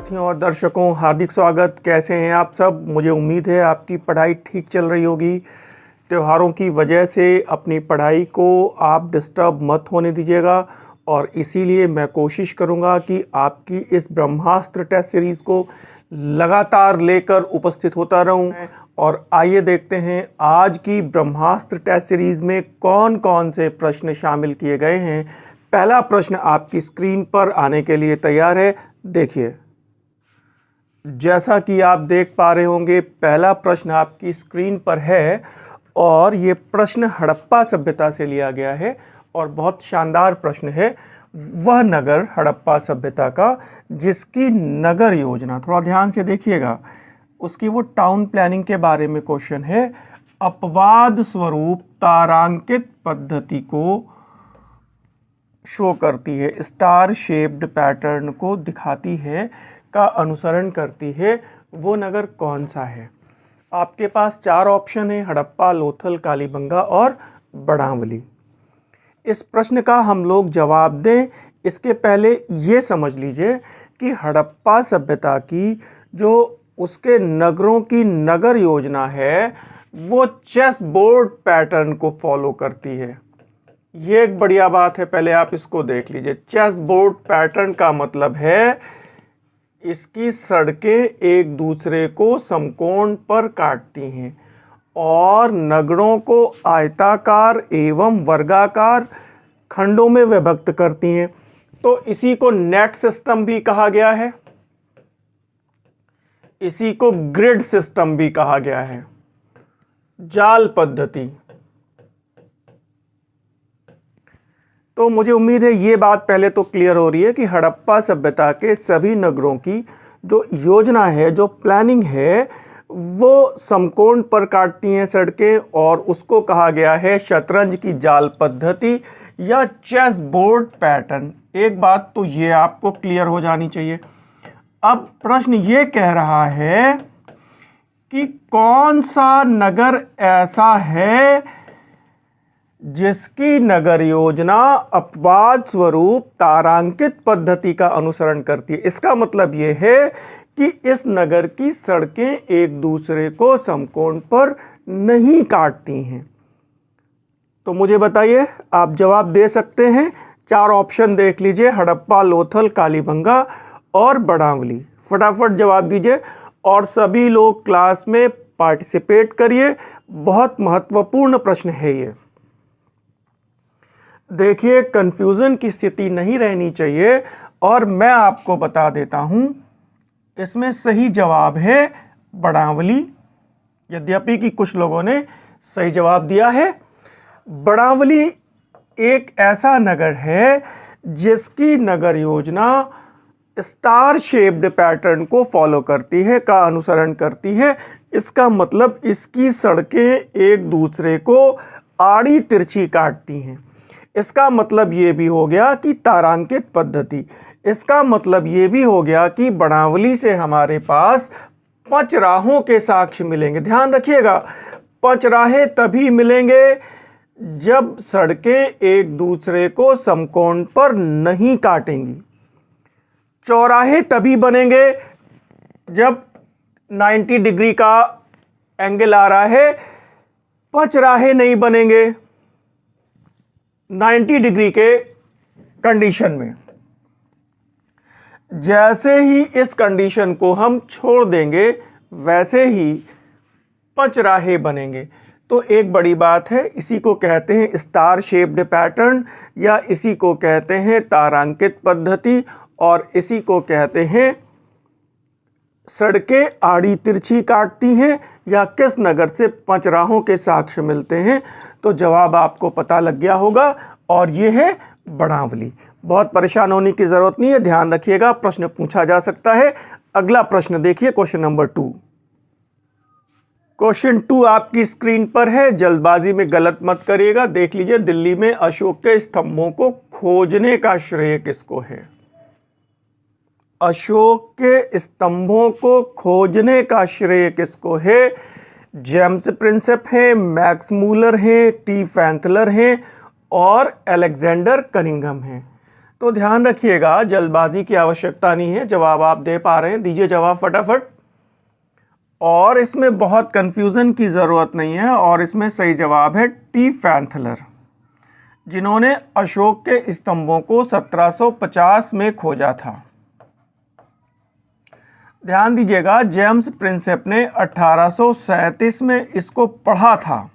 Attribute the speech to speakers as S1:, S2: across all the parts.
S1: विद्यार्थियों और दर्शकों, हार्दिक स्वागत। कैसे हैं आप सब? मुझे उम्मीद है आपकी पढ़ाई ठीक चल रही होगी। त्योहारों की वजह से अपनी पढ़ाई को आप डिस्टर्ब मत होने दीजिएगा और इसीलिए मैं कोशिश करूंगा कि आपकी इस ब्रह्मास्त्र टेस्ट सीरीज़ को लगातार लेकर उपस्थित होता रहूं। और आइए देखते हैं आज की ब्रह्मास्त्र टेस्ट सीरीज़ में कौन कौन से प्रश्न शामिल किए गए हैं। पहला प्रश्न आपकी स्क्रीन पर आने के लिए तैयार है। देखिए, जैसा कि आप देख पा रहे होंगे, पहला प्रश्न आपकी स्क्रीन पर है और ये प्रश्न हड़प्पा सभ्यता से लिया गया है और बहुत शानदार प्रश्न है। वह नगर हड़प्पा सभ्यता का जिसकी नगर योजना, थोड़ा ध्यान से देखिएगा, उसकी वो टाउन प्लानिंग के बारे में क्वेश्चन है। अपवाद स्वरूप तारांकित पद्धति को शो करती है, स्टार शेप्ड पैटर्न को दिखाती है, का अनुसरण करती है, वो नगर कौन सा है? आपके पास चार ऑप्शन है: हड़प्पा, लोथल, कालीबंगा और बड़ावली। इस प्रश्न का हम लोग जवाब दें इसके पहले ये समझ लीजिए कि हड़प्पा सभ्यता की जो उसके नगरों की नगर योजना है वो चेस बोर्ड पैटर्न को फॉलो करती है। ये एक बढ़िया बात है, पहले आप इसको देख लीजिए। चेस बोर्ड पैटर्न का मतलब है इसकी सड़कें एक दूसरे को समकोण पर काटती हैं और नगरों को आयताकार एवं वर्गाकार खंडों में विभक्त करती हैं। तो इसी को नेट सिस्टम भी कहा गया है, इसी को ग्रिड सिस्टम भी कहा गया है, जाल पद्धति। तो मुझे उम्मीद है ये बात पहले तो क्लियर हो रही है कि हड़प्पा सभ्यता के सभी नगरों की जो योजना है, जो प्लानिंग है, वो समकोण पर काटती हैं सड़कें और उसको कहा गया है शतरंज की जाल पद्धति या चेस बोर्ड पैटर्न। एक बात तो ये आपको क्लियर हो जानी चाहिए। अब प्रश्न ये कह रहा है कि कौन सा नगर ऐसा है जिसकी नगर योजना अपवाद स्वरूप तारांकित पद्धति का अनुसरण करती है। इसका मतलब यह है कि इस नगर की सड़कें एक दूसरे को समकोण पर नहीं काटती हैं। तो मुझे बताइए, आप जवाब दे सकते हैं। चार ऑप्शन देख लीजिए: हड़प्पा, लोथल, कालीबंगा और बड़ावली। फटाफट जवाब दीजिए और सभी लोग क्लास में पार्टिसिपेट करिए। बहुत महत्वपूर्ण प्रश्न है ये। देखिए, कंफ्यूजन की स्थिति नहीं रहनी चाहिए और मैं आपको बता देता हूं, इसमें सही जवाब है बड़ावली, यद्यपि कि कुछ लोगों ने सही जवाब दिया है। बड़ावली एक ऐसा नगर है जिसकी नगर योजना स्टार शेप्ड पैटर्न को फॉलो करती है, का अनुसरण करती है। इसका मतलब इसकी सड़कें एक दूसरे को आड़ी तिरछी काटती हैं। इसका मतलब ये भी हो गया कि तारांकित पद्धति। इसका मतलब ये भी हो गया कि बड़ावली से हमारे पास पंचराहों के साक्ष्य मिलेंगे। ध्यान रखिएगा, पंचराहे तभी मिलेंगे जब सड़कें एक दूसरे को समकोण पर नहीं काटेंगी। चौराहे तभी बनेंगे जब 90 डिग्री का एंगल आ रहा है। पंचराहे नहीं बनेंगे 90 डिग्री के कंडीशन में। जैसे ही इस कंडीशन को हम छोड़ देंगे वैसे ही पंचराहे बनेंगे। तो एक बड़ी बात है, इसी को कहते हैं स्टार शेप्ड पैटर्न या इसी को कहते हैं तारांकित पद्धति और इसी को कहते हैं सड़कें आड़ी तिरछी काटती हैं या किस नगर से पंचराहों के साक्ष्य मिलते हैं। तो जवाब आपको पता लग गया होगा और ये है बड़ावली। बहुत परेशान होने की ज़रूरत नहीं है, ध्यान रखिएगा, प्रश्न पूछा जा सकता है। अगला प्रश्न देखिए, क्वेश्चन नंबर 2। क्वेश्चन 2 आपकी स्क्रीन पर है, जल्दबाजी में गलत मत करिएगा। देख लीजिए, दिल्ली में अशोक के स्तंभों को खोजने का श्रेय किसको है? अशोक के स्तंभों को खोजने का श्रेय किसको है? जेम्स प्रिंसेप हैं, मैक्स मूलर हैं, टी फैंथलर हैं और अलेक्जेंडर कनिंघम हैं। तो ध्यान रखिएगा, जल्दबाजी की आवश्यकता नहीं है। जवाब आप दे पा रहे हैं, दीजिए जवाब फटाफट। और इसमें बहुत कंफ्यूजन की ज़रूरत नहीं है, और इसमें सही जवाब है टी फैंथलर, जिन्होंने अशोक के स्तंभों को 1750 में खोजा था। ध्यान दीजिएगा, जेम्स प्रिंसेप ने 1837 में इसको पढ़ा था।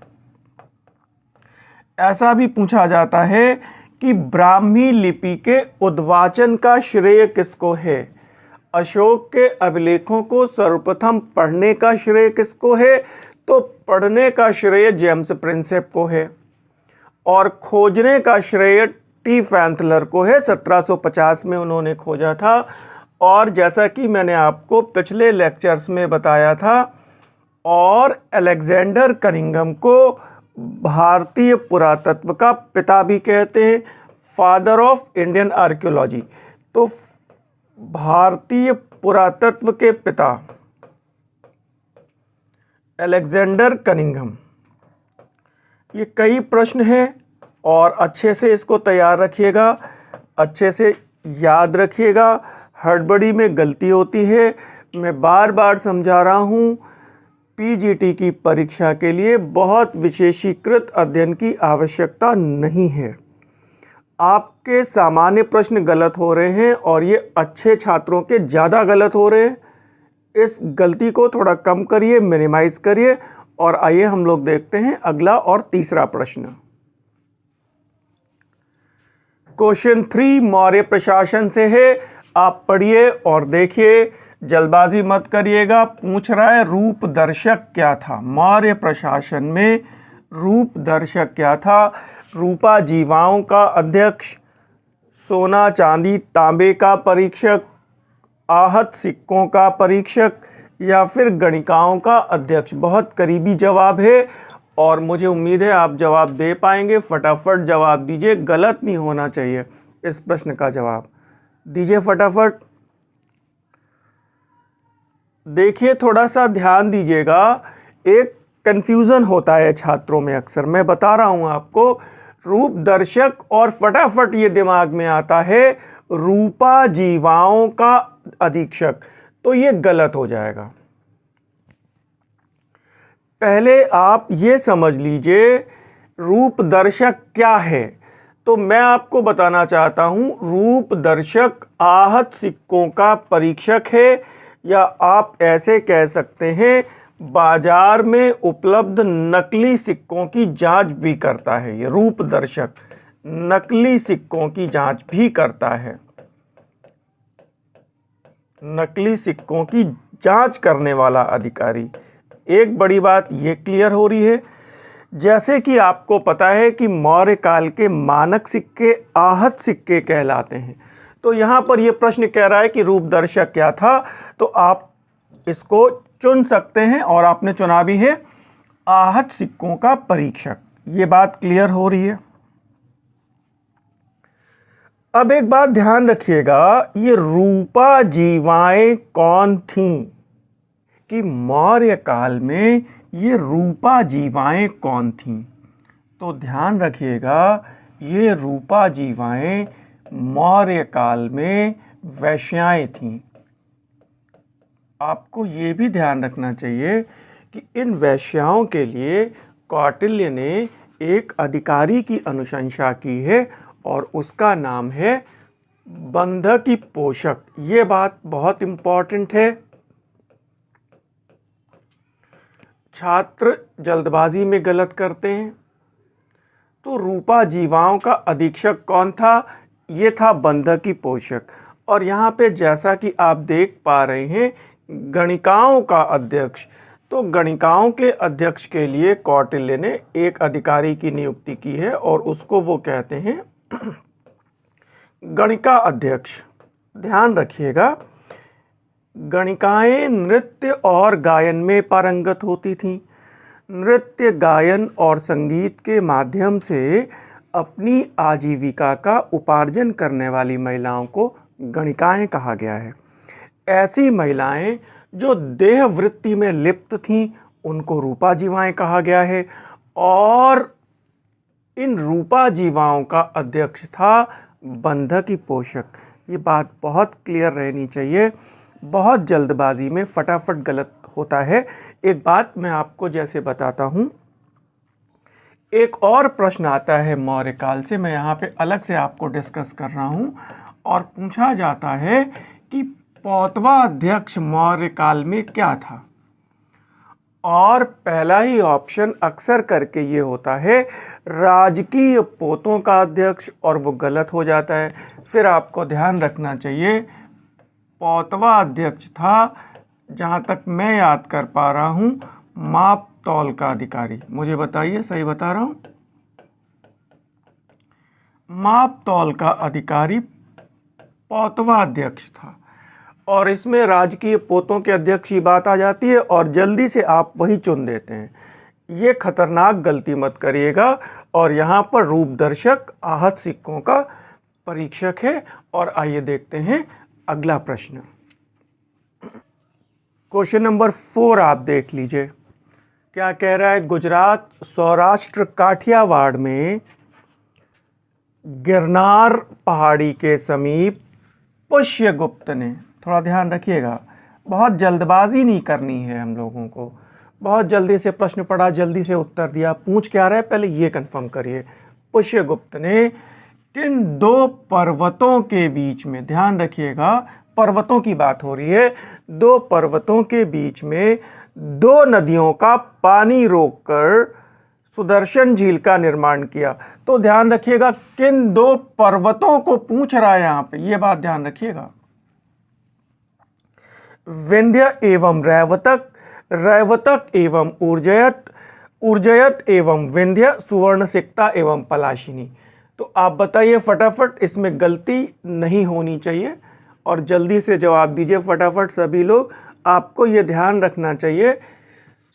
S1: ऐसा भी पूछा जाता है कि ब्राह्मी लिपि के उद्वाचन का श्रेय किसको है। अशोक के अभिलेखों को सर्वप्रथम पढ़ने का श्रेय किसको है, तो पढ़ने का श्रेय जेम्स प्रिंसेप को है, और खोजने का श्रेय टी फैंथलर को है। 1750 में उन्होंने खोजा था। और जैसा कि मैंने आपको पिछले लेक्चर्स में बताया था, और अलेक्जेंडर कनिंघम को भारतीय पुरातत्व का पिता भी कहते हैं, फादर ऑफ इंडियन आर्कियोलॉजी। तो भारतीय पुरातत्व के पिता अलेक्जेंडर कनिंघम। ये कई प्रश्न हैं, और अच्छे से इसको तैयार रखिएगा, अच्छे से याद रखिएगा। हड़बड़ी में गलती होती है। मैं बार बार समझा रहा हूँ, पीजीटी की परीक्षा के लिए बहुत विशेषीकृत अध्ययन की आवश्यकता नहीं है। आपके सामान्य प्रश्न गलत हो रहे हैं, और ये अच्छे छात्रों के ज़्यादा गलत हो रहे हैं। इस गलती को थोड़ा कम करिए, मिनिमाइज करिए। और आइए हम लोग देखते हैं अगला और तीसरा प्रश्न। क्वेश्चन 3 मौर्य प्रशासन से है। आप पढ़िए और देखिए, जल्दबाजी मत करिएगा। पूछ रहा है रूप दर्शक क्या था। मौर्य प्रशासन में रूप दर्शक क्या था। रूपा जीवाओं का अध्यक्ष, सोना चांदी तांबे का परीक्षक, आहत सिक्कों का परीक्षक, या फिर गणिकाओं का अध्यक्ष। बहुत करीबी जवाब है, और मुझे उम्मीद है आप जवाब दे पाएंगे। फटाफट जवाब दीजिए, गलत नहीं होना चाहिए। इस प्रश्न का जवाब दीजिए फटाफट। देखिए, थोड़ा सा ध्यान दीजिएगा, एक कंफ्यूजन होता है छात्रों में अक्सर। मैं बता रहा हूं आपको, रूप दर्शक और फटाफट ये दिमाग में आता है रूपा जीवाओं का अधीक्षक, तो ये गलत हो जाएगा। पहले आप ये समझ लीजिए रूप दर्शक क्या है। तो मैं आपको बताना चाहता हूं, रूप दर्शक आहत सिक्कों का परीक्षक है, या आप ऐसे कह सकते हैं बाजार में उपलब्ध नकली सिक्कों की जांच भी करता है। ये रूप दर्शक नकली सिक्कों की जांच भी करता है। नकली सिक्कों की जांच करने वाला अधिकारी। एक बड़ी बात ये क्लियर हो रही है, जैसे कि आपको पता है कि मौर्य काल के मानक सिक्के आहत सिक्के कहलाते हैं। तो यहाँ पर यह प्रश्न कह रहा है कि रूप दर्शक क्या था, तो आप इसको चुन सकते हैं, और आपने चुना भी है आहत सिक्कों का परीक्षक। ये बात क्लियर हो रही है। अब एक बात ध्यान रखिएगा, ये रूपा जीवाएं कौन थीं, कि मौर्य काल में ये रूपा जीवाएं कौन थीं। तो ध्यान रखिएगा, ये रूपा जीवाएं मौर्य काल में वैश्याएं थीं। आपको ये भी ध्यान रखना चाहिए कि इन वैश्याओं के लिए कौटिल्य ने एक अधिकारी की अनुशंसा की है, और उसका नाम है बंधकी पोषक। ये बात बहुत इंपॉर्टेंट है। छात्र जल्दबाजी में गलत करते हैं। तो रूपा जीवाओं का अधीक्षक कौन था? ये था बंधकी पोषक। और यहाँ पे जैसा कि आप देख पा रहे हैं, गणिकाओं का अध्यक्ष। तो गणिकाओं के अध्यक्ष के लिए कौटिल्य ने एक अधिकारी की नियुक्ति की है, और उसको वो कहते हैं गणिका अध्यक्ष। ध्यान रखिएगा, गणिकाएं नृत्य और गायन में पारंगत होती थीं। नृत्य, गायन और संगीत के माध्यम से अपनी आजीविका का उपार्जन करने वाली महिलाओं को गणिकाएं कहा गया है। ऐसी महिलाएं जो देह वृत्ति में लिप्त थीं, उनको रूपा जीवाएं कहा गया है। और इन रूपा जीवाओं का अध्यक्ष था बंधकी पोषक। ये बात बहुत क्लियर रहनी चाहिए, बहुत जल्दबाजी में फटाफट गलत होता है। एक बात मैं आपको जैसे बताता हूँ, एक और प्रश्न आता है मौर्य काल से, मैं यहाँ पे अलग से आपको डिस्कस कर रहा हूँ, और पूछा जाता है कि पौतवा अध्यक्ष मौर्य काल में क्या था। और पहला ही ऑप्शन अक्सर करके ये होता है राजकीय पोतों का अध्यक्ष, और वो गलत हो जाता है। फिर आपको ध्यान रखना चाहिए पौतवा अध्यक्ष था, जहाँ तक मैं याद कर पा रहा हूँ, माप तौल का अधिकारी। मुझे बताइए सही बता रहा हूँ? माप तौल का अधिकारी पौतवा अध्यक्ष था। और इसमें राजकीय पोतों के अध्यक्ष की बात आ जाती है और जल्दी से आप वही चुन देते हैं। ये खतरनाक गलती मत करिएगा। और यहाँ पर रूपदर्शक आहत सिक्कों का परीक्षक है। और आइए देखते हैं अगला प्रश्न। क्वेश्चन नंबर 4 आप देख लीजिए, क्या कह रहा है। गुजरात, सौराष्ट्र, काठियावाड़ में गिरनार पहाड़ी के समीप पुष्यगुप्त ने, थोड़ा ध्यान रखिएगा, बहुत जल्दबाजी नहीं करनी है हम लोगों को। बहुत जल्दी से प्रश्न पढ़ा, जल्दी से उत्तर दिया, पूछ क्या रहा है पहले ये कंफर्म करिए। पुष्यगुप्त ने किन 2 पर्वतों के बीच में, ध्यान रखिएगा पर्वतों की बात हो रही है, 2 पर्वतों के बीच में 2 नदियों का पानी रोककर सुदर्शन झील का निर्माण किया। तो ध्यान रखिएगा किन 2 पर्वतों को पूछ रहा है यहाँ पे, ये बात ध्यान रखिएगा। विंध्य एवं रैवतक, रैवतक एवं ऊर्जयत, ऊर्जयत एवं विंध्य, सुवर्णसिक्ता एवं पलाशिनी। तो आप बताइए फटाफट, इसमें गलती नहीं होनी चाहिए और जल्दी से जवाब दीजिए फटाफट सभी लोग। आपको ये ध्यान रखना चाहिए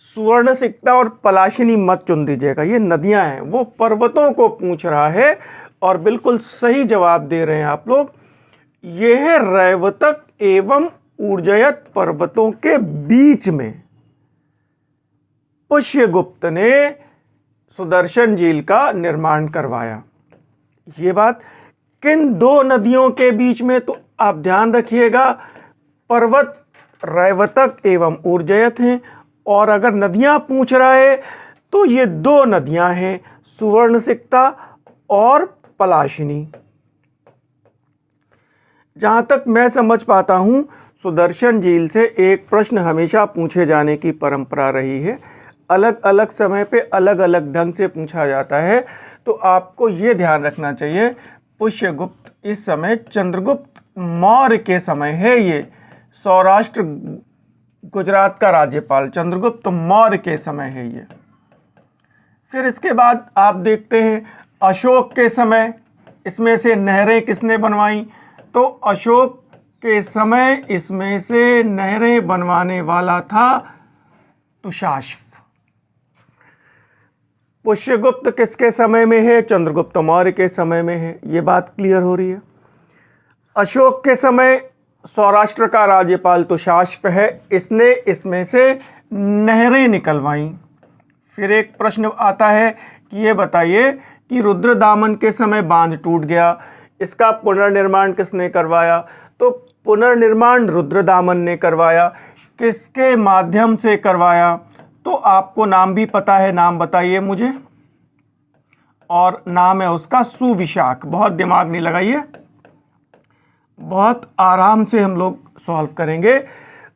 S1: सुवर्णसिक्ता और पलाशिनी मत चुन दीजिएगा, ये नदियां हैं, वो पर्वतों को पूछ रहा है। और बिल्कुल सही जवाब दे रहे हैं आप लोग। ये है रैवतक एवं ऊर्जयत पर्वतों के बीच में पुष्यगुप्त ने सुदर्शन झील का निर्माण करवाया। ये बात किन 2 नदियों के बीच में, तो आप ध्यान रखिएगा पर्वत रैवतक एवं ऊर्जयत हैं। और अगर नदियां पूछ रहा है तो ये 2 नदियां हैं, सुवर्णसिक्ता और पलाशिनी। जहां तक मैं समझ पाता हूं, सुदर्शन झील से एक प्रश्न हमेशा पूछे जाने की परंपरा रही है। अलग अलग समय पे अलग अलग ढंग से पूछा जाता है। तो आपको ये ध्यान रखना चाहिए पुष्यगुप्त इस समय चंद्रगुप्त मौर्य के समय है। ये सौराष्ट्र गुजरात का राज्यपाल चंद्रगुप्त मौर्य के समय है ये। फिर इसके बाद आप देखते हैं अशोक के समय, इसमें से नहरें किसने बनवाई, तो अशोक के समय इसमें से नहरें बनवाने वाला था तुशाश्व। पुष्यगुप्त किसके समय में है, चंद्रगुप्त मौर्य के समय में है। ये बात क्लियर हो रही है। अशोक के समय सौराष्ट्र का राज्यपाल तुशाश्व है, इसने इसमें से नहरें निकलवाई। फिर एक प्रश्न आता है कि ये बताइए कि रुद्रदामन के समय बांध टूट गया, इसका पुनर्निर्माण किसने करवाया, तो पुनर्निर्माण रुद्रदामन ने करवाया। किसके माध्यम से करवाया, तो आपको नाम भी पता है, नाम बताइए मुझे। और नाम है उसका सुविशाख। बहुत दिमाग नहीं लगाइए, बहुत आराम से हम लोग सॉल्व करेंगे।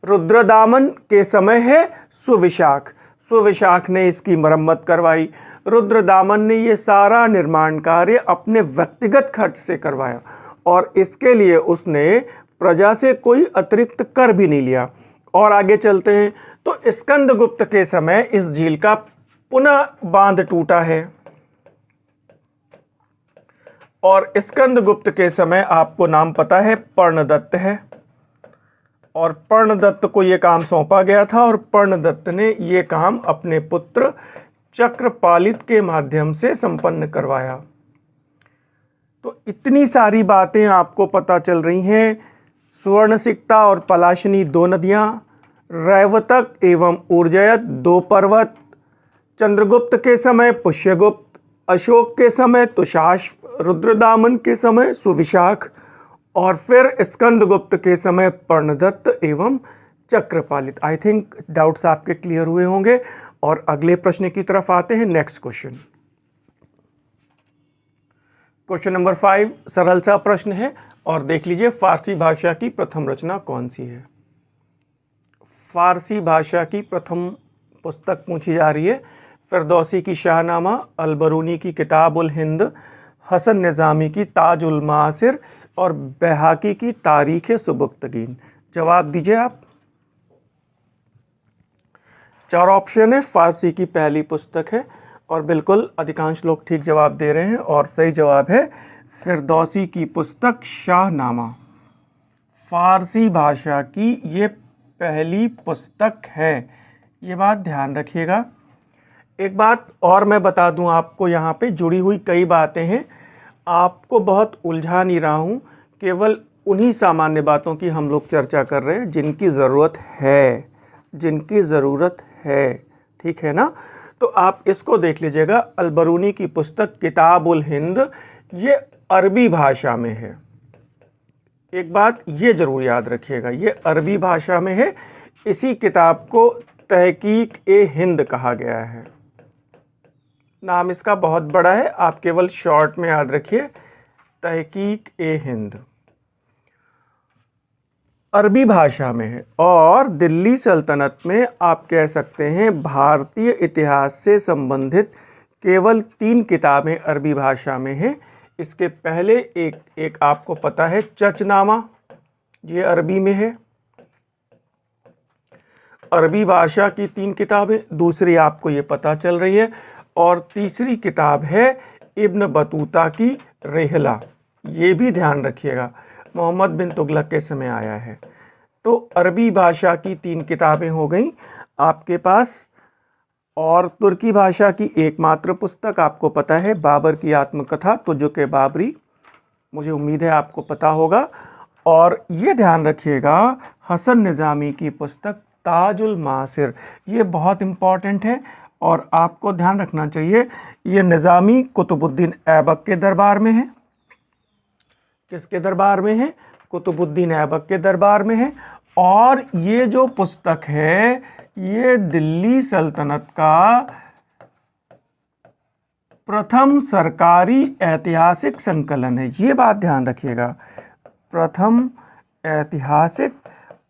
S1: रुद्रदामन के समय है सुविशाख, सुविशाख ने इसकी मरम्मत करवाई। रुद्रदामन ने ये सारा निर्माण कार्य अपने व्यक्तिगत खर्च से करवाया और इसके लिए उसने प्रजा से कोई अतिरिक्त कर भी नहीं लिया। और आगे चलते हैं तो स्कंदगुप्त के समय इस झील का पुनः बांध टूटा है। और स्कंदगुप्त के समय आपको नाम पता है पर्णदत्त है, और पर्णदत्त को ये काम सौंपा गया था और पर्णदत्त ने ये काम अपने पुत्र चक्रपालित के माध्यम से संपन्न करवाया। तो इतनी सारी बातें आपको पता चल रही हैं। सुवर्णसिक्ता और पलाशिनी 2 नदियाँ, रैवतक एवं ऊर्जयत 2 पर्वत, चंद्रगुप्त के समय पुष्यगुप्त, अशोक के समय तुषाश, रुद्रदामन के समय सुविशाख और फिर स्कंदगुप्त के समय पर्णदत्त एवं चक्रपालित। आई थिंक डाउट्स आपके क्लियर हुए होंगे और अगले प्रश्न की तरफ आते हैं। नेक्स्ट क्वेश्चन, क्वेश्चन नंबर 5 सरल सा प्रश्न है और देख लीजिए फारसी भाषा की प्रथम रचना कौन सी है। फारसी भाषा की प्रथम पुस्तक पूछी जा रही है। फिरदौसी की शाहनामा, अलबरूनी की किताब उल हिंद, हसन निज़ामी की ताज उल मासिर और बैहाकी की तारीख सुबुक्तगीन। जवाब दीजिए आप। 4 ऑप्शन है। फारसी की पहली पुस्तक है और बिल्कुल अधिकांश लोग ठीक जवाब दे रहे हैं और सही जवाब है फिरदौसी की पुस्तक शाहनामा। फारसी भाषा की ये पहली पुस्तक है, ये बात ध्यान रखिएगा। एक बात और मैं बता दूं आपको, यहाँ पे जुड़ी हुई कई बातें हैं, आपको बहुत उलझा नहीं रहा हूँ, केवल उन्हीं सामान्य बातों की हम लोग चर्चा कर रहे हैं जिनकी ज़रूरत है, जिनकी ज़रूरत है, ठीक है ना। तो आप इसको देख लीजिएगा। अलबरूनी की पुस्तक किताब उल हिंद ये अरबी भाषा में है। एक बात ये ज़रूर याद रखिएगा, ये अरबी भाषा में है। इसी किताब को तहकीक ए हिंद कहा गया है। नाम इसका बहुत बड़ा है, आप केवल शॉर्ट में याद रखिए, तहकीक ए हिंद अरबी भाषा में है। और दिल्ली सल्तनत में आप कह सकते हैं भारतीय इतिहास से संबंधित केवल 3 किताबें अरबी भाषा में हैं। इसके पहले एक आपको पता है चचनामा, ये अरबी में है, अरबी भाषा की 3 किताबें। दूसरी आपको ये पता चल रही है और तीसरी किताब है इब्न बतूता की रेहला, ये भी ध्यान रखिएगा, मोहम्मद बिन तुगलक के समय आया है। तो अरबी भाषा की 3 किताबें हो गई आपके पास। और तुर्की भाषा की एकमात्र पुस्तक आपको पता है बाबर की आत्मकथा तुजुक-ए बाबरी, मुझे उम्मीद है आपको पता होगा। और ये ध्यान रखिएगा हसन निज़ामी की पुस्तक ताजुल मासिर, ये बहुत इम्पॉर्टेंट है और आपको ध्यान रखना चाहिए। ये निज़ामी कुतुबुद्दीन ऐबक के दरबार में है। किसके दरबार में है? कुतुबुद्दीन ऐबक के दरबार में है। और ये जो पुस्तक है ये दिल्ली सल्तनत का प्रथम सरकारी ऐतिहासिक संकलन है, ये बात ध्यान रखिएगा। प्रथम ऐतिहासिक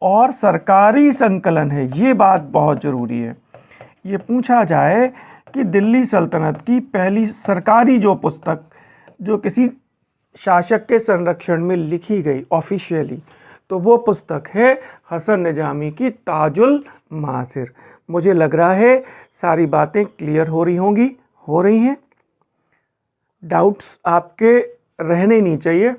S1: और सरकारी संकलन है, ये बात बहुत ज़रूरी है। ये पूछा जाए कि दिल्ली सल्तनत की पहली सरकारी जो पुस्तक जो किसी शासक के संरक्षण में लिखी गई ऑफिशियली, तो वो पुस्तक है हसन निज़ामी की ताजुल मासिर। मुझे लग रहा है सारी बातें क्लियर हो रही होंगी, हो रही हैं। डाउट्स आपके रहने नहीं चाहिए।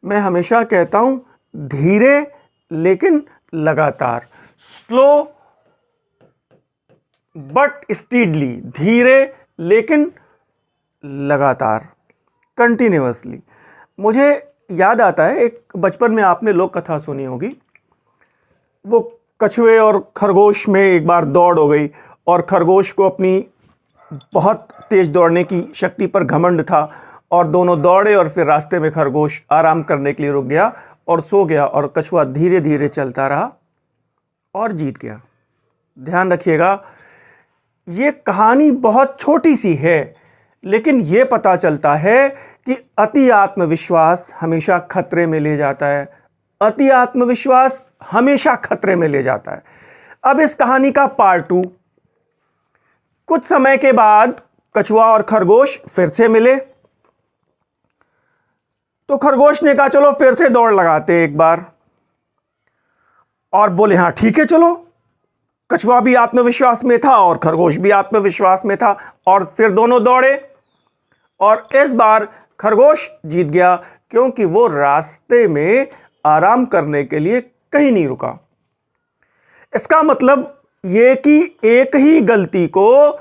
S1: मैं हमेशा कहता हूँ धीरे लेकिन लगातार, स्लो बट स्पीडली, धीरे लेकिन लगातार, कंटिन्यूअसली। मुझे याद आता है एक बचपन में आपने लोक कथा सुनी होगी, वो कछुए और खरगोश में एक बार दौड़ हो गई और खरगोश को अपनी बहुत तेज दौड़ने की शक्ति पर घमंड था और दोनों दौड़े और फिर रास्ते में खरगोश आराम करने के लिए रुक गया और सो गया और कछुआ धीरे धीरे चलता रहा और जीत गया। ध्यान रखिएगा ये कहानी बहुत छोटी सी है, लेकिन ये पता चलता है कि अति आत्मविश्वास हमेशा खतरे में ले जाता है। अति आत्मविश्वास हमेशा खतरे में ले जाता है। अब इस कहानी का पार्ट 2, कुछ समय के बाद कछुआ और खरगोश फिर से मिले तो खरगोश ने कहा चलो फिर से दौड़ लगाते एक बार, और बोले हाँ ठीक है चलो। कछुआ भी आत्मविश्वास में था और खरगोश भी आत्मविश्वास में था और फिर दोनों दौड़े और इस बार खरगोश जीत गया क्योंकि वो रास्ते में आराम करने के लिए कहीं नहीं रुका। इसका मतलब ये कि एक ही गलती को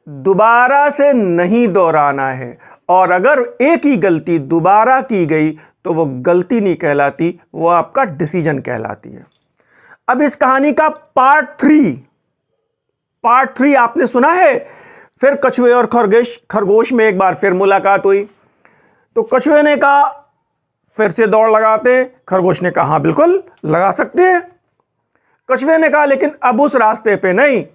S1: दोबारा से नहीं दोहराना है, और अगर एक ही गलती दोबारा की गई तो वो गलती नहीं कहलाती, वो आपका डिसीजन कहलाती है। अब इस कहानी का पार्ट 3 आपने सुना है? फिर कछुए और खरगोश में एक बार फिर मुलाकात हुई। तो कछुए ने कहा फिर से दौड़ लगाते हैं। खरगोश ने कहा हाँ बिल्कुल लगा सकते हैं। कछुए ने कहा लेकिन अब उस रास्ते पे नहीं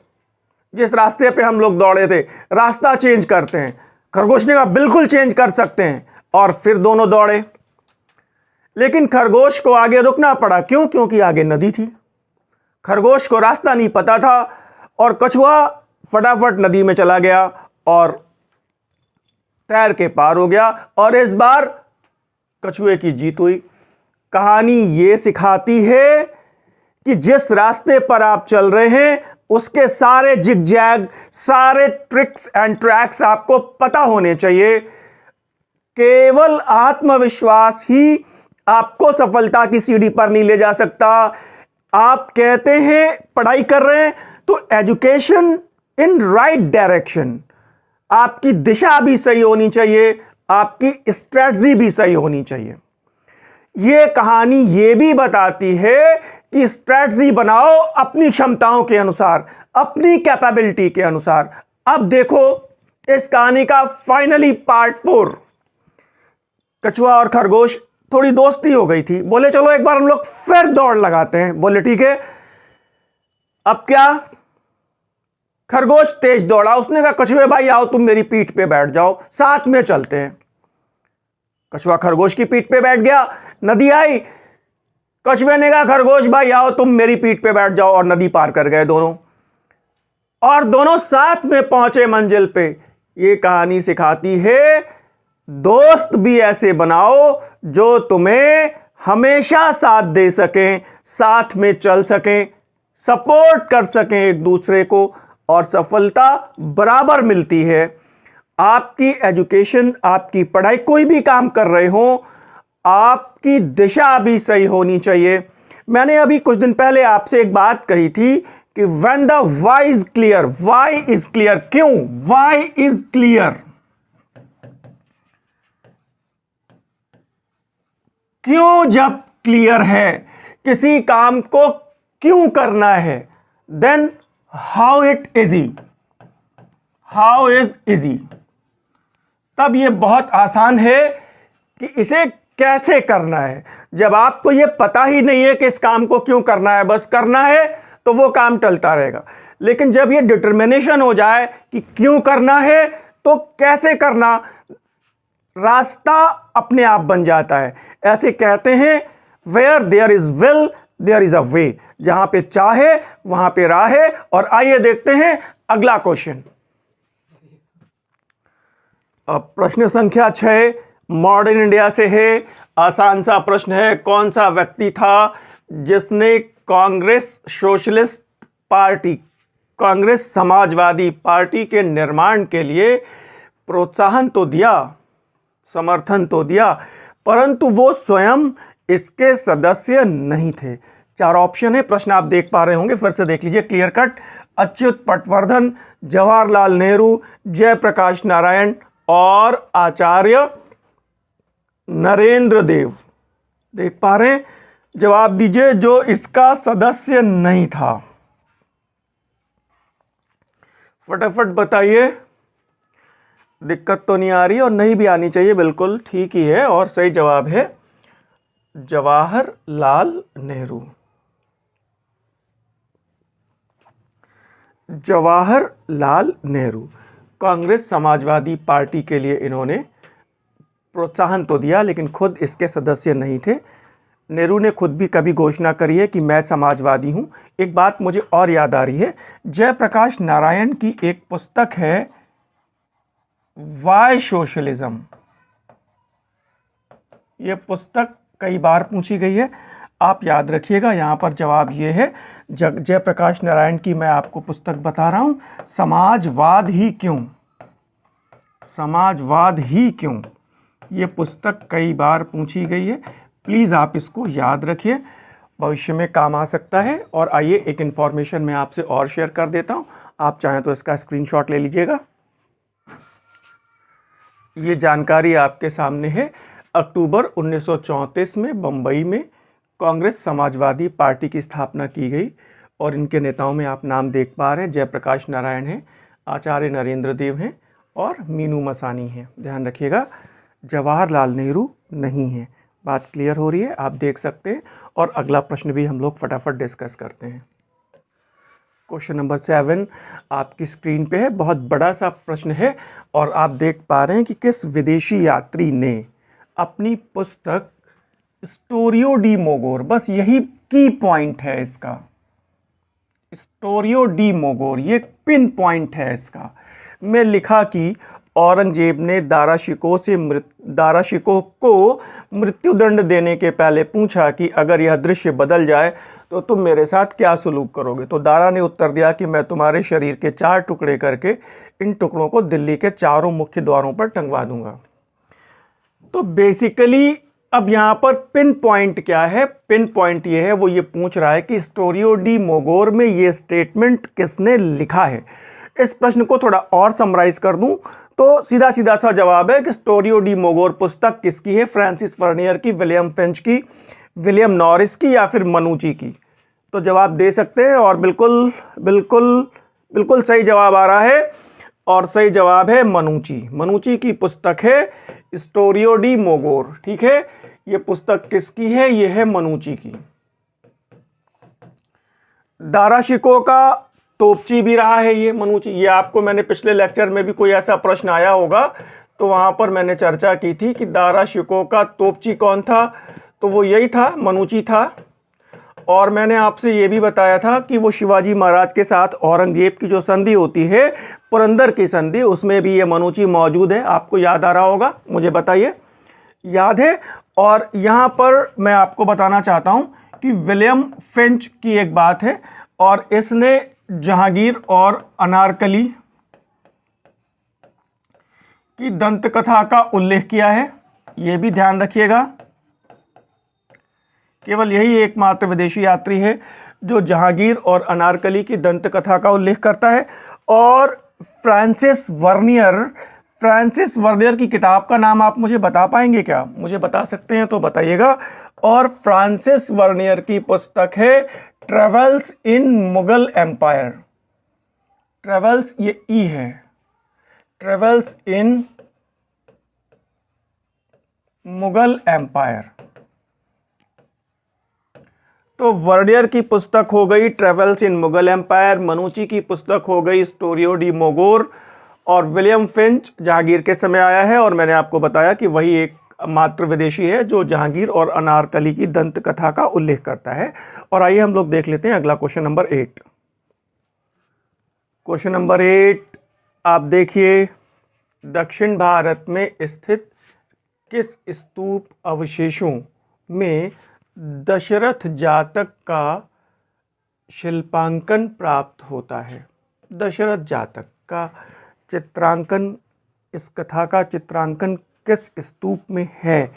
S1: जिस रास्ते पे हम लोग दौड़े थे, रास्ता चेंज करते हैं। खरगोश ने कहा बिल्कुल चेंज कर सकते हैं, और फिर दोनों दौड़े। लेकिन खरगोश को आगे रुकना पड़ा। क्यों? क्योंकि आगे नदी थी। खरगोश को रास्ता नहीं पता था और कछुआ फटाफट नदी में चला गया और तैर के पार हो गया, और इस बार कछुए की जीत हुई। कहानी ये सिखाती है कि जिस रास्ते पर आप चल रहे हैं उसके सारे जिगजैग, सारे ट्रिक्स एंड ट्रैक्स आपको पता होने चाहिए। केवल आत्मविश्वास ही आपको सफलता की सीढ़ी पर नहीं ले जा सकता। आप कहते हैं पढ़ाई कर रहे हैं तो एजुकेशन इन राइट डायरेक्शन, आपकी दिशा भी सही होनी चाहिए, आपकी स्ट्रेटजी भी सही होनी चाहिए। यह कहानी यह भी बताती है कि स्ट्रेटजी बनाओ अपनी क्षमताओं के अनुसार, अपनी कैपेबिलिटी के अनुसार। अब देखो इस कहानी का फाइनली पार्ट 4। कछुआ और खरगोश थोड़ी दोस्ती हो गई थी। बोले चलो एक बार हम लोग फिर दौड़ लगाते हैं। बोले ठीक है। अब क्या? खरगोश तेज दौड़ा। उसने कहा कछुए भाई आओ तुम मेरी पीठ पे बैठ जाओ, साथ में चलते हैं। कछुआ खरगोश की पीठ पे बैठ गया। नदी आई। कछुए ने कहा खरगोश भाई आओ तुम मेरी पीठ पे बैठ जाओ, और नदी पार कर गए दोनों, और दोनों साथ में पहुंचे मंजिल पे। यह कहानी सिखाती है दोस्त भी ऐसे बनाओ जो तुम्हें हमेशा साथ दे सकें, साथ में चल सकें, सपोर्ट कर सकें एक दूसरे को, और सफलता बराबर मिलती है। आपकी एजुकेशन, आपकी पढ़ाई, कोई भी काम कर रहे हो, आपकी दिशा भी सही होनी चाहिए। मैंने अभी कुछ दिन पहले आपसे एक बात कही थी कि when the why is clear, why is clear, क्यों? why is clear, क्यों जब क्लियर है, किसी काम को क्यों करना है, then how it easy, how is easy, तब यह बहुत आसान है कि इसे कैसे करना है। जब आपको यह पता ही नहीं है कि इस काम को क्यों करना है, बस करना है, तो वो काम टलता रहेगा। लेकिन जब यह डिटर्मिनेशन हो जाए कि क्यों करना है तो कैसे करना, रास्ता अपने आप बन जाता है। ऐसे कहते हैं where there is will there is a way, जहां पे चाहे वहां पे राह है। और आइए देखते हैं अगला क्वेश्चन। अब प्रश्न संख्या 6 मॉडर्न इंडिया से है। आसान सा प्रश्न है, कौन सा व्यक्ति था जिसने Congress socialist party, Congress Samajwadi party के निर्माण के लिए प्रोत्साहन तो दिया, समर्थन तो दिया, परंतु वो स्वयं इसके सदस्य नहीं थे। 4 ऑप्शन है। प्रश्न आप देख पा रहे होंगे, फिर से देख लीजिए क्लियर कट। अच्युत पटवर्धन, जवाहरलाल नेहरू, जयप्रकाश नारायण और आचार्य नरेंद्र देव। देख पा रहे हैं? जवाब दीजिए जो इसका सदस्य नहीं था। फटाफट बताइए। दिक्कत तो नहीं आ रही और नहीं भी आनी चाहिए, बिल्कुल ठीक ही है। और सही जवाब है जवाहरलाल नेहरू। जवाहरलाल नेहरू कांग्रेस समाजवादी पार्टी के लिए इन्होंने प्रोत्साहन तो दिया, लेकिन खुद इसके सदस्य नहीं थे। नेहरू ने खुद भी कभी घोषणा करी है कि मैं समाजवादी हूं। एक बात मुझे और याद आ रही है, जयप्रकाश नारायण की एक पुस्तक है वाई सोशलिज्म। यह पुस्तक कई बार पूछी गई है, आप याद रखिएगा। यहां पर जवाब यह है, जयप्रकाश नारायण की मैं आपको पुस्तक बता रहा हूं, समाजवाद ही क्यों, समाजवाद ही क्यों। यह पुस्तक कई बार पूछी गई है। प्लीज़ आप इसको याद रखिए, भविष्य में काम आ सकता है। और आइए एक इन्फॉर्मेशन मैं आपसे और शेयर कर देता हूं, आप चाहें तो इसका स्क्रीनशॉट ले लीजिएगा। ये जानकारी आपके सामने है। अक्टूबर 1934 में बम्बई में कांग्रेस समाजवादी पार्टी की स्थापना की गई और इनके नेताओं में आप नाम देख पा रहे हैं, जयप्रकाश नारायण हैं, आचार्य नरेंद्र देव हैं और मीनू मसानी हैं। ध्यान रखिएगा, जवाहरलाल नेहरू नहीं है। बात क्लियर हो रही है, आप देख सकते हैं। और अगला प्रश्न भी हम लोग फटाफट डिस्कस करते हैं। क्वेश्चन नंबर 7 आपकी स्क्रीन पे है। बहुत बड़ा सा प्रश्न है और आप देख पा रहे हैं कि किस विदेशी यात्री ने अपनी पुस्तक स्टोरियो डी मोगोर, बस यही की पॉइंट है इसका, स्टोरियो डी मोगोर, ये पिन पॉइंट है इसका, में लिखा कि औरंगजेब ने दारा शिकोह को मृत्युदंड देने के पहले पूछा कि अगर यह दृश्य बदल जाए तो तुम मेरे साथ क्या सलूक करोगे। तो दारा ने उत्तर दिया कि मैं तुम्हारे शरीर के 4 टुकड़े करके इन टुकड़ों को दिल्ली के चारों मुख्य द्वारों पर टंगवा दूंगा। तो बेसिकली अब यहाँ पर पिन पॉइंट क्या है? पिन पॉइंट ये है, वो ये पूछ रहा है कि स्टोरियो डी मोगोर में ये स्टेटमेंट किसने लिखा है। इस प्रश्न को थोड़ा और समराइज कर दूं तो सीधा सीधा सा जवाब है कि स्टोरियो डी मोगोर पुस्तक किसकी है? फ्रांसिस वर्नियर की, विलियम फिंच की, विलियम नॉरिस की या फिर मनुची की। तो जवाब दे सकते हैं और बिल्कुल बिल्कुल बिल्कुल सही जवाब आ रहा है और सही जवाब है मनुची। मनुची की पुस्तक है स्टोरियो डी मोगोर। ठीक है, ये पुस्तक किसकी है? ये है मनुची की। दारा शिकोह का तोपची भी रहा है ये मनुची। ये आपको मैंने पिछले लेक्चर में भी कोई ऐसा प्रश्न आया होगा तो वहां पर मैंने चर्चा की थी कि दारा शिकोह का तोपची कौन था, तो वो यही था, मनुची था। और मैंने आपसे ये भी बताया था कि वो शिवाजी महाराज के साथ औरंगजेब की जो संधि होती है, पुरंदर की संधि, उसमें भी ये मनुची मौजूद है। आपको याद आ रहा होगा, मुझे बताइए, याद है? और यहाँ पर मैं आपको बताना चाहता हूँ कि विलियम फिंच की एक बात है और इसने जहांगीर और अनारकली की दंत कथा का उल्लेख किया है, यह भी ध्यान रखिएगा। केवल यही एकमात्र विदेशी यात्री है जो जहांगीर और अनारकली की दंत कथा का उल्लेख करता है। और फ्रांसिस वर्नियर की किताब का नाम आप मुझे बता पाएंगे क्या? मुझे बता सकते हैं तो बताइएगा। और फ्रांसिस वर्नियर की पुस्तक है travels in Mughal empire. Travels, ये ई है, ट्रेवल्स इन मुगल एम्पायर। तो वर्नियर की पुस्तक हो गई travels in Mughal empire, Manucci की पुस्तक हो गई स्टोरियो डी मोगोर, और विलियम फिंच जहांगीर के समय आया है। और मैंने आपको बताया कि वही एक मात्र विदेशी है जो जहांगीर और अनारकली की दंत कथा का उल्लेख करता है। और आइए हम लोग देख लेते हैं अगला क्वेश्चन नंबर 8। क्वेश्चन नंबर 8 आप देखिए, दक्षिण भारत में स्थित किस स्तूप अवशेषों में दशरथ जातक का शिल्पांकन प्राप्त होता है? दशरथ जातक का चित्रांकन, इस कथा का चित्रांकन किस स्तूप में है?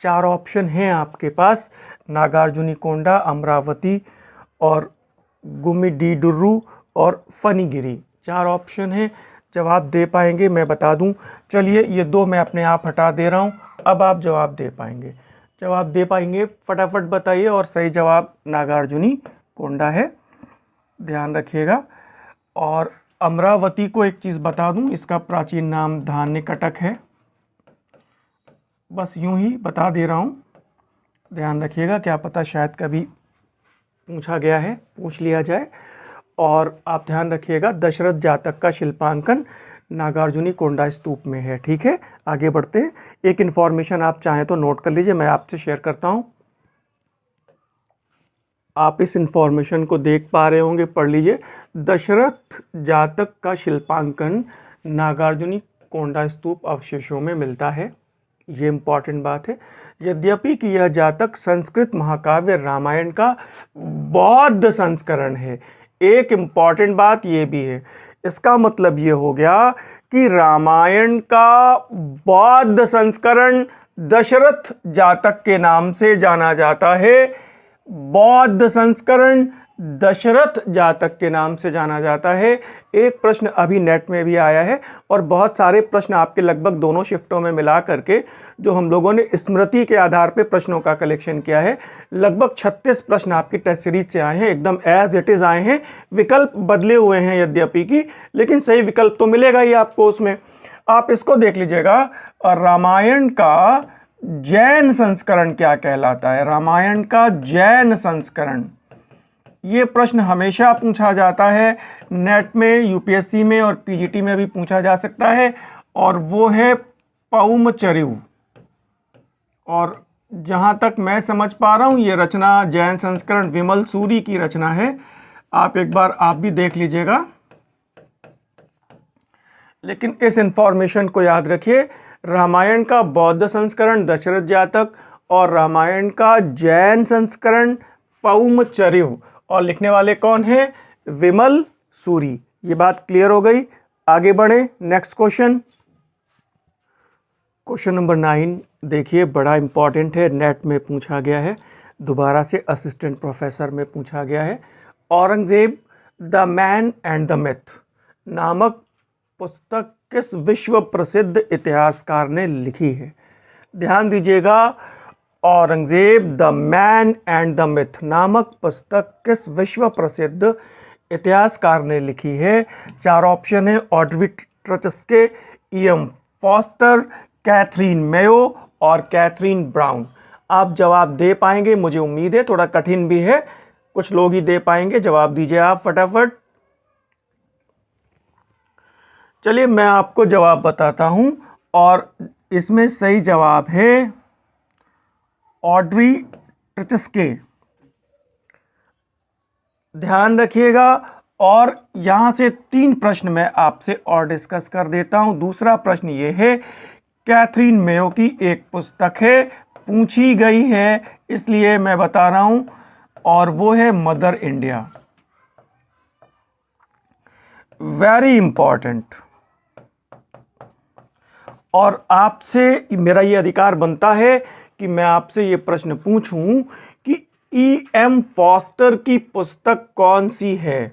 S1: 4 ऑप्शन हैं आपके पास, नागार्जुनीकोंडा, अमरावती और गुम्मीडीडुर्रू और फनीगिरी। 4 ऑप्शन हैं। जवाब दे पाएंगे? मैं बता दूं, चलिए ये 2 मैं अपने आप हटा दे रहा हूं, अब आप जवाब दे पाएंगे। जवाब दे पाएंगे? फटाफट बताइए। और सही जवाब नागार्जुनीकोंडा है, ध्यान रखिएगा। और अमरावती को एक चीज़ बता दूं, इसका प्राचीन नाम धान्यकटक है। बस यूं ही बता दे रहा हूं, ध्यान रखिएगा, क्या पता शायद कभी पूछा गया है, पूछ लिया जाए। और आप ध्यान रखिएगा, दशरथ जातक का शिल्पांकन नागार्जुनीकोंडा स्तूप में है। ठीक है, आगे बढ़ते हैं। एक इन्फॉर्मेशन आप चाहें तो नोट कर लीजिए, मैं आपसे शेयर करता हूं। आप इस इन्फॉर्मेशन को देख पा रहे होंगे, पढ़ लीजिए। दशरथ जातक का शिल्पांकन नागार्जुनीकोंडा स्तूप अवशेषों में मिलता है, ये इंपॉर्टेंट बात है। यद्यपि कि यह जातक संस्कृत महाकाव्य रामायण का बौद्ध संस्करण है। एक इंपॉर्टेंट बात ये भी है, इसका मतलब ये हो गया कि रामायण का बौद्ध संस्करण दशरथ जातक के नाम से जाना जाता है। बौद्ध संस्करण दशरथ जातक के नाम से जाना जाता है। एक प्रश्न अभी नेट में भी आया है और बहुत सारे प्रश्न आपके लगभग दोनों शिफ्टों में मिला करके जो हम लोगों ने स्मृति के आधार पे प्रश्नों का कलेक्शन किया है, लगभग 36 प्रश्न आपकी टेस्ट सीरीज से आए हैं, एकदम एज इट इज़ आए हैं। विकल्प बदले हुए हैं यद्यपि की, लेकिन सही विकल्प तो मिलेगा ही आपको उसमें। आप इसको देख लीजिएगा, रामायण का जैन संस्करण क्या कहलाता है। रामायण का जैन संस्करण, ये प्रश्न हमेशा पूछा जाता है नेट में, यूपीएससी में और पीजीटी में भी पूछा जा सकता है, और वो है पौमचर्यु। और जहाँ तक मैं समझ पा रहा हूँ ये रचना जैन संस्करण विमल सूरी की रचना है। आप एक बार आप भी देख लीजिएगा, लेकिन इस इंफॉर्मेशन को याद रखिए, रामायण का बौद्ध संस्करण दशरथ जातक और रामायण का जैन संस्करण पौमचर्यु, और लिखने वाले कौन हैं? विमल सूरी। ये बात क्लियर हो गई। आगे बढ़े, नेक्स्ट क्वेश्चन। क्वेश्चन नंबर 9 देखिए, बड़ा इंपॉर्टेंट है, नेट में पूछा गया है, दोबारा से असिस्टेंट प्रोफेसर में पूछा गया है। Aurangzeb the man and the myth नामक पुस्तक किस विश्व प्रसिद्ध इतिहासकार ने लिखी है? ध्यान दीजिएगा, Aurangzeb the man and the myth नामक पुस्तक किस विश्व प्रसिद्ध इतिहासकार ने लिखी है? 4 ऑप्शन है, Audrey Truschke, E M. Forster, Katherine Mayo और कैथरीन ब्राउन। आप जवाब दे पाएंगे, मुझे उम्मीद है, थोड़ा कठिन भी है, कुछ लोग ही दे पाएंगे। जवाब दीजिए आप फटाफट। चलिए मैं आपको जवाब बताता हूं, और इसमें सही जवाब है ऑड्री ट्रचस्के। ध्यान रखिएगा, और यहां से 3 प्रश्न मैं आपसे और डिस्कस कर देता हूं। दूसरा प्रश्न ये है, कैथरीन मेयो की एक पुस्तक है, पूछी गई है इसलिए मैं बता रहा हूं, और वो है मदर इंडिया। Very important. और आपसे मेरा ये अधिकार बनता है कि मैं आपसे ये प्रश्न पूछूं कि ई.एम. फॉस्टर की पुस्तक कौन सी है,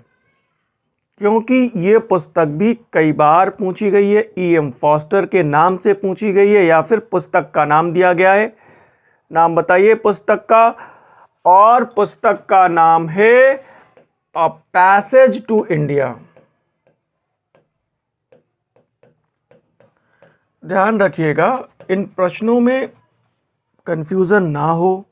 S1: क्योंकि ये पुस्तक भी कई बार पूछी गई है। ई.एम. फॉस्टर के नाम से पूछी गई है या फिर पुस्तक का नाम दिया गया है? नाम बताइए पुस्तक का। और पुस्तक का नाम है अ पैसेज टू इंडिया। ध्यान रखिएगा, इन प्रश्नों में कंफ्यूजन ना हो।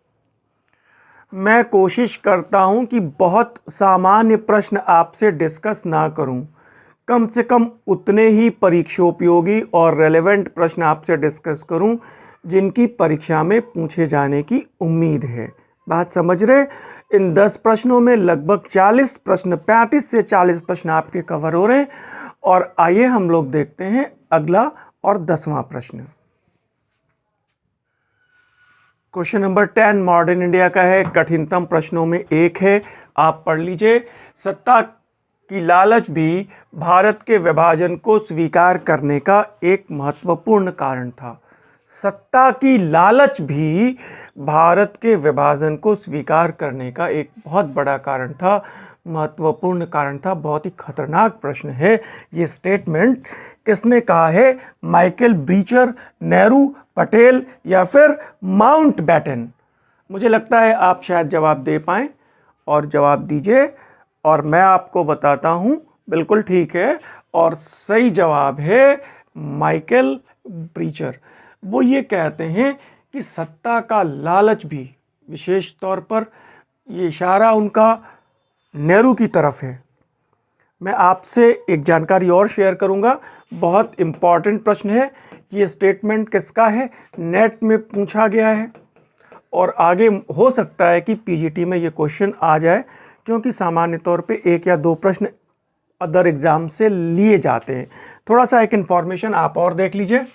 S1: मैं कोशिश करता हूं कि बहुत सामान्य प्रश्न आपसे डिस्कस ना करूं, कम से कम उतने ही परीक्षोपयोगी और रेलेवेंट प्रश्न आपसे डिस्कस करूं जिनकी परीक्षा में पूछे जाने की उम्मीद है। बात समझ रहे? इन 10 प्रश्नों में लगभग 40 प्रश्न, 35 से 40 प्रश्न आपके कवर हो रहे हैं। और आइए हम लोग देखते हैं अगला और 10वां प्रश्न। क्वेश्चन नंबर 10 मॉडर्न इंडिया का है, कठिनतम प्रश्नों में एक है, आप पढ़ लीजिए। सत्ता की लालच भी भारत के विभाजन को स्वीकार करने का एक महत्वपूर्ण कारण था। सत्ता की लालच भी भारत के विभाजन को स्वीकार करने का एक बहुत बड़ा कारण था, महत्वपूर्ण कारण था। बहुत ही खतरनाक प्रश्न है। ये स्टेटमेंट किसने कहा है? माइकल ब्रीचर, नेहरू, पटेल या फिर माउंटबेटन? मुझे लगता है आप शायद जवाब दे पाएं, और जवाब दीजिए और मैं आपको बताता हूं। बिल्कुल ठीक है, और सही जवाब है माइकल ब्रीचर। वो ये कहते हैं कि सत्ता का लालच भी, विशेष तौर पर ये इशारा उनका नेहरू की तरफ है। मैं आपसे एक जानकारी और शेयर करूंगा, बहुत इंपॉर्टेंट प्रश्न है। ये स्टेटमेंट किसका है? नेट में पूछा गया है, और आगे हो सकता है कि पीजीटी में ये क्वेश्चन आ जाए, क्योंकि सामान्य तौर पे 1 या 2 प्रश्न अदर एग्जाम से लिए जाते हैं। थोड़ा सा एक इंफॉर्मेशन आप और देख लीजिए।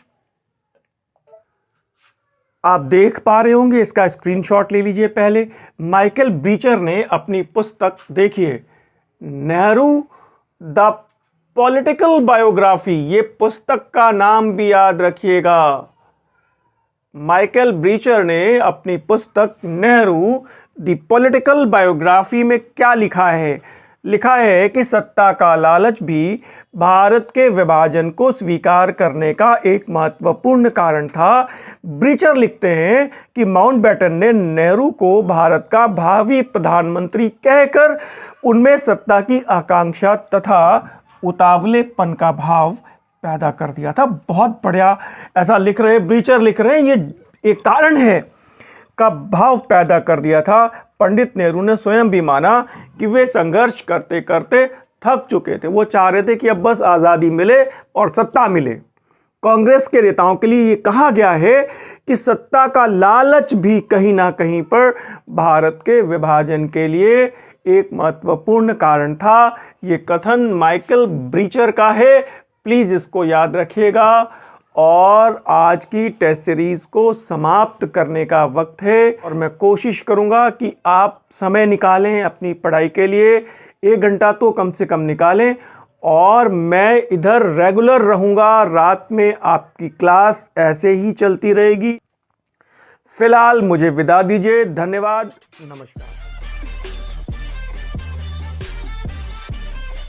S1: आप देख पा रहे होंगे, इसका स्क्रीनशॉट ले लीजिए पहले। माइकल ब्रीचर ने अपनी पुस्तक, देखिए, नेहरू द पॉलिटिकल बायोग्राफी, ये पुस्तक का नाम भी याद रखिएगा। माइकल ब्रीचर ने अपनी पुस्तक नेहरू द पॉलिटिकल बायोग्राफी में क्या लिखा है? लिखा है कि सत्ता का लालच भी भारत के विभाजन को स्वीकार करने का एक महत्वपूर्ण कारण था। ब्रीचर लिखते हैं कि माउंटबेटन ने नेहरू को भारत का भावी प्रधानमंत्री कहकर उनमें सत्ता की आकांक्षा तथा उतावलेपन का भाव पैदा कर दिया था। बहुत बढ़िया, ऐसा लिख रहे ब्रीचर लिख रहे हैं, ये एक कारण है का भाव पैदा कर दिया था। पंडित नेहरू ने स्वयं भी माना कि वे संघर्ष करते करते थक चुके थे। वो चाह रहे थे कि अब बस आज़ादी मिले और सत्ता मिले। कांग्रेस के नेताओं के लिए ये कहा गया है कि सत्ता का लालच भी कहीं ना कहीं पर भारत के विभाजन के लिए एक महत्वपूर्ण कारण था। ये कथन माइकल ब्रीचर का है, प्लीज़ इसको याद रखिएगा। और आज की टेस्ट सीरीज़ को समाप्त करने का वक्त है और मैं कोशिश करूंगा कि आप समय निकालें अपनी पढ़ाई के लिए, 1 घंटा तो कम से कम निकालें। और मैं इधर रेगुलर रहूंगा, रात में आपकी क्लास ऐसे ही चलती रहेगी। फिलहाल मुझे विदा दीजिए। धन्यवाद, नमस्कार।